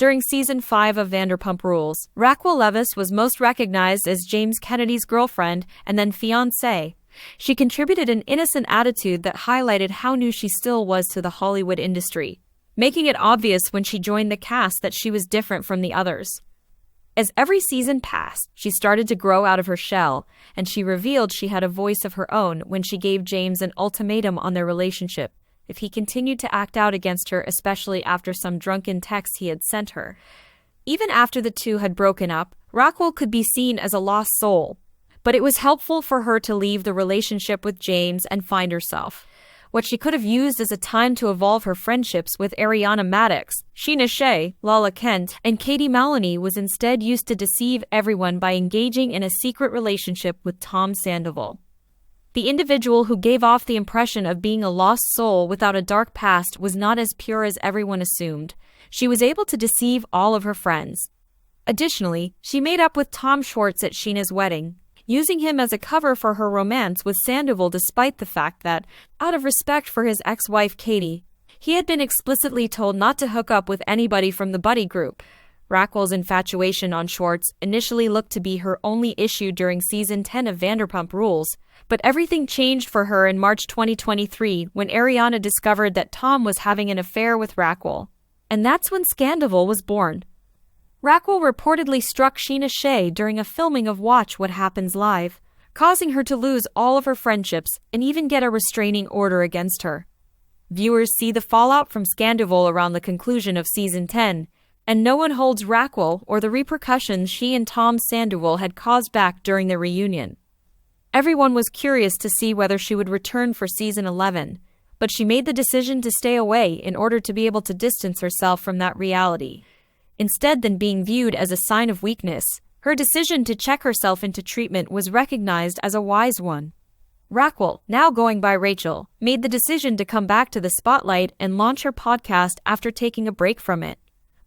During Season 5 of Vanderpump Rules, Raquel Leviss was most recognized as James Kennedy's girlfriend and then fiancée. She contributed an innocent attitude that highlighted how new she still was to the Hollywood industry, making it obvious when she joined the cast that she was different from the others. As every season passed, she started to grow out of her shell, and she revealed she had a voice of her own when she gave James an ultimatum on their relationship if he continued to act out against her, especially after some drunken texts he had sent her. Even after the two had broken up, Raquel could be seen as a lost soul, but it was helpful for her to leave the relationship with James and find herself. What she could have used as a time to evolve her friendships with Ariana Madix, Sheena Shea, Lala Kent, and Katie Maloney was instead used to deceive everyone by engaging in a secret relationship with Tom Sandoval. The individual who gave off the impression of being a lost soul without a dark past was not as pure as everyone assumed. She was able to deceive all of her friends. Additionally, she made up with Tom Schwartz at Sheena's wedding, using him as a cover for her romance with Sandoval despite the fact that, out of respect for his ex-wife Katie, he had been explicitly told not to hook up with anybody from the buddy group. Raquel's infatuation on Schwartz initially looked to be her only issue during Season 10 of Vanderpump Rules, but everything changed for her in March 2023 when Ariana discovered that Tom was having an affair with Raquel. And that's when Scandoval was born. Raquel reportedly struck Sheena Shea during a filming of Watch What Happens Live, causing her to lose all of her friendships and even get a restraining order against her. Viewers see the fallout from Scandoval around the conclusion of Season 10, and no one holds Raquel or the repercussions she and Tom Sandoval had caused back during the reunion. Everyone was curious to see whether she would return for Season 11, but she made the decision to stay away in order to be able to distance herself from that reality. Instead than being viewed as a sign of weakness, her decision to check herself into treatment was recognized as a wise one. Raquel, now going by Rachel, made the decision to come back to the spotlight and launch her podcast after taking a break from it.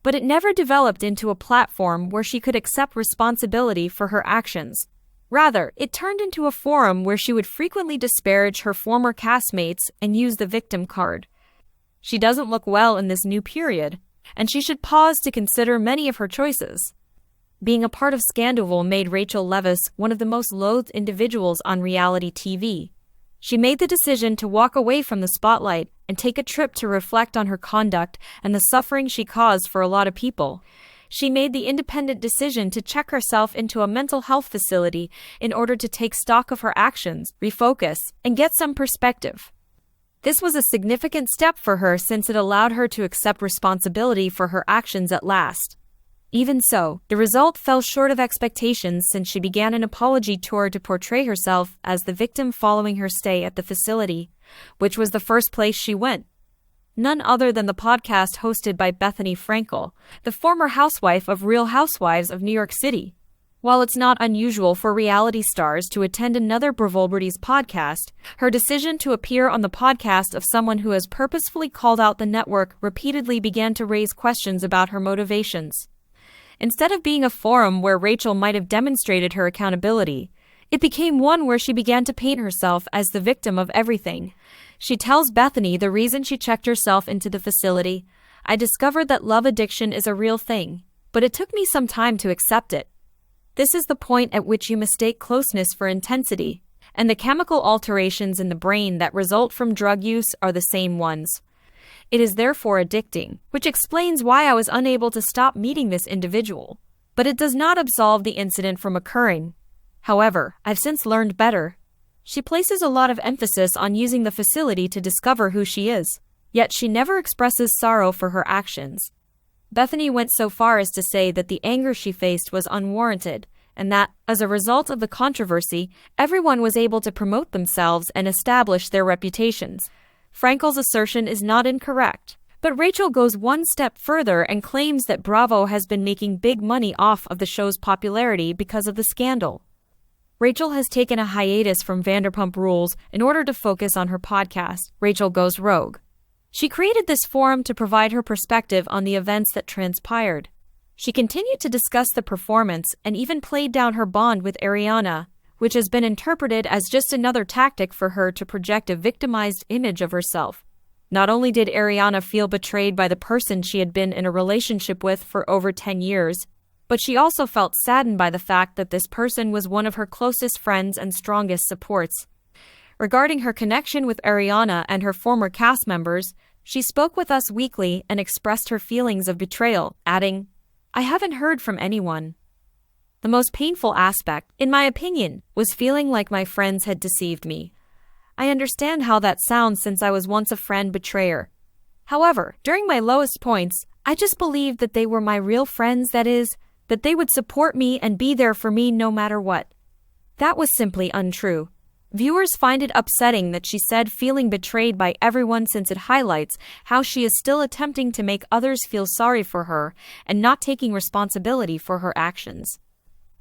But it never developed into a platform where she could accept responsibility for her actions. Rather, it turned into a forum where she would frequently disparage her former castmates and use the victim card. She doesn't look well in this new period, and she should pause to consider many of her choices. Being a part of Scandoval made Rachel Leviss one of the most loathed individuals on reality TV. She made the decision to walk away from the spotlight and take a trip to reflect on her conduct and the suffering she caused for a lot of people. She made the independent decision to check herself into a mental health facility in order to take stock of her actions, refocus, and get some perspective. This was a significant step for her since it allowed her to accept responsibility for her actions at last. Even so, the result fell short of expectations since she began an apology tour to portray herself as the victim following her stay at the facility, which was the first place she went. None other than the podcast hosted by Bethany Frankel, the former housewife of Real Housewives of New York City. While it's not unusual for reality stars to attend another Bravobrities podcast, her decision to appear on the podcast of someone who has purposefully called out the network repeatedly began to raise questions about her motivations. Instead of being a forum where Rachel might have demonstrated her accountability, it became one where she began to paint herself as the victim of everything. She tells Bethany the reason she checked herself into the facility. "I discovered that love addiction is a real thing, but it took me some time to accept it. This is the point at which you mistake closeness for intensity, and the chemical alterations in the brain that result from drug use are the same ones. It is therefore addicting, which explains why I was unable to stop meeting this individual. But it does not absolve the incident from occurring. However, I've since learned better." She places a lot of emphasis on using the facility to discover who she is, yet she never expresses sorrow for her actions. Bethany went so far as to say that the anger she faced was unwarranted, and that, as a result of the controversy, everyone was able to promote themselves and establish their reputations. Frankel's assertion is not incorrect, but Rachel goes one step further and claims that Bravo has been making big money off of the show's popularity because of the scandal. Rachel has taken a hiatus from Vanderpump Rules in order to focus on her podcast, Rachel Goes Rogue. She created this forum to provide her perspective on the events that transpired. She continued to discuss the performance and even played down her bond with Ariana, which has been interpreted as just another tactic for her to project a victimized image of herself. Not only did Ariana feel betrayed by the person she had been in a relationship with for over 10 years, but she also felt saddened by the fact that this person was one of her closest friends and strongest supports. Regarding her connection with Ariana and her former cast members, she spoke with Us Weekly and expressed her feelings of betrayal, adding, "I haven't heard from anyone. The most painful aspect, in my opinion, was feeling like my friends had deceived me. I understand how that sounds since I was once a friend betrayer. However, during my lowest points, I just believed that they were my real friends, that is, that they would support me and be there for me no matter what. That was simply untrue." Viewers find it upsetting that she said feeling betrayed by everyone, since it highlights how she is still attempting to make others feel sorry for her and not taking responsibility for her actions.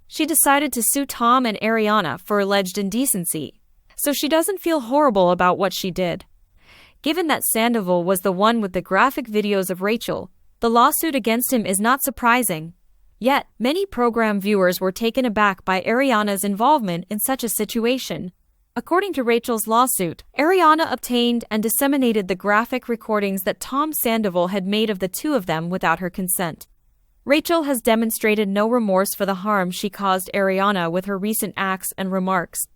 She decided to sue Tom and Ariana for alleged indecency, so she doesn't feel horrible about what she did. Given that Sandova was the one with the graphic videos of Rachel, the lawsuit against him is not surprising. Yet, many program viewers were taken aback by Ariana's involvement in such a situation. According to Rachel's lawsuit, Ariana obtained and disseminated the graphic recordings that Tom Sandoval had made of the two of them without her consent. Rachel has demonstrated no remorse for the harm she caused Ariana with her recent acts and remarks.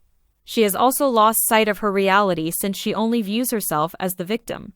She has also lost sight of her reality, since she only views herself as the victim.